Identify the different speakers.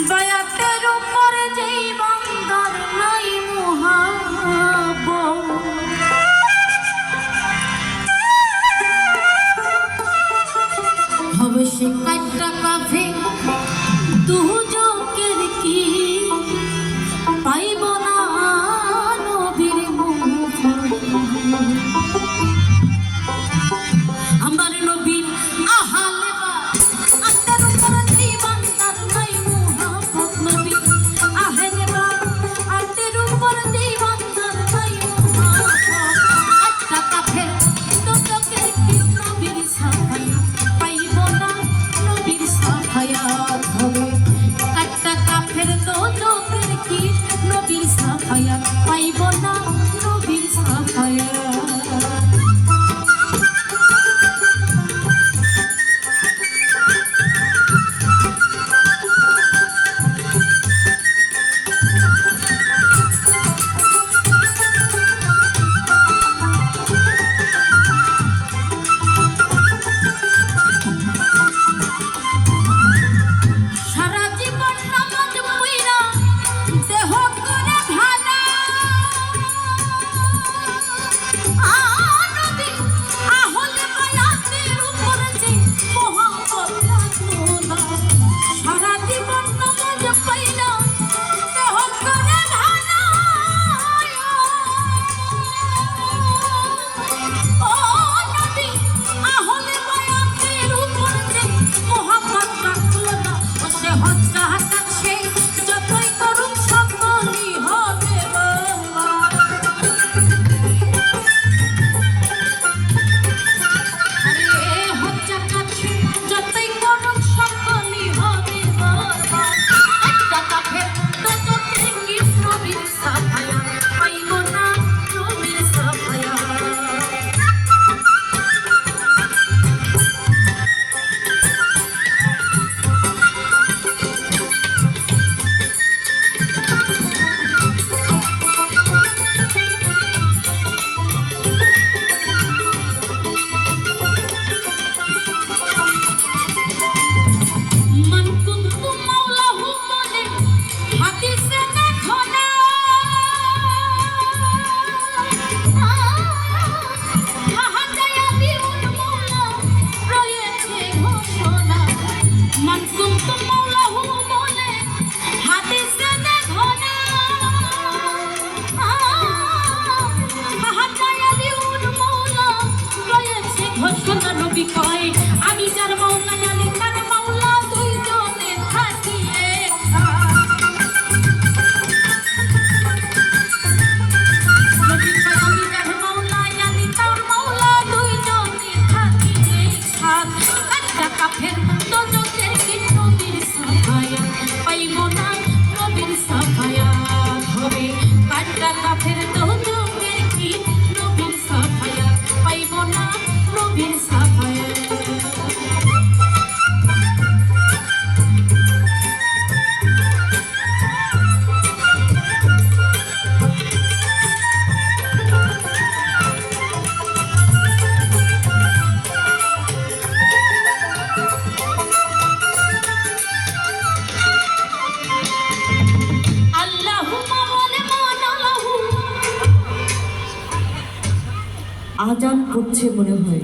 Speaker 1: দয়াতের উপরে যেই বান্দার নাই মুহাব্বত হবে সে কাটটা কাফে দুজকের কি পাইব না নবীর মুখ আমার নবীর আহালে বা আত্মার উপরে যেই বান্দার নাই মুহাব্বত নবী আহালে বা আত্মার উপরে যেই বান্দার নাই মুহাব্বত আটটা কাফের দুজকের কি নবীর সাফায়া পাইব না নবীর সাফায়াত হবে কাটটা কাফের দুজকের কি নবীর সাফায়াত পাইব না নবীর সাফায়াত আমি যার মাওলা জানি তার মাওলা দুইজনে থাকিয়ে আমি যার মাওলা জানি তার মাওলা দুইজনে থাকিয়ে সাত একটা কাফের দুজকের কি নবীর সাফায়াত পাইব না নবীর সাফায়াত হবে একটা কাফের দুজকের কি নবীর সাফায়াত পাইব না নবীর সাফায়াত
Speaker 2: আজান করছে মনে হয়।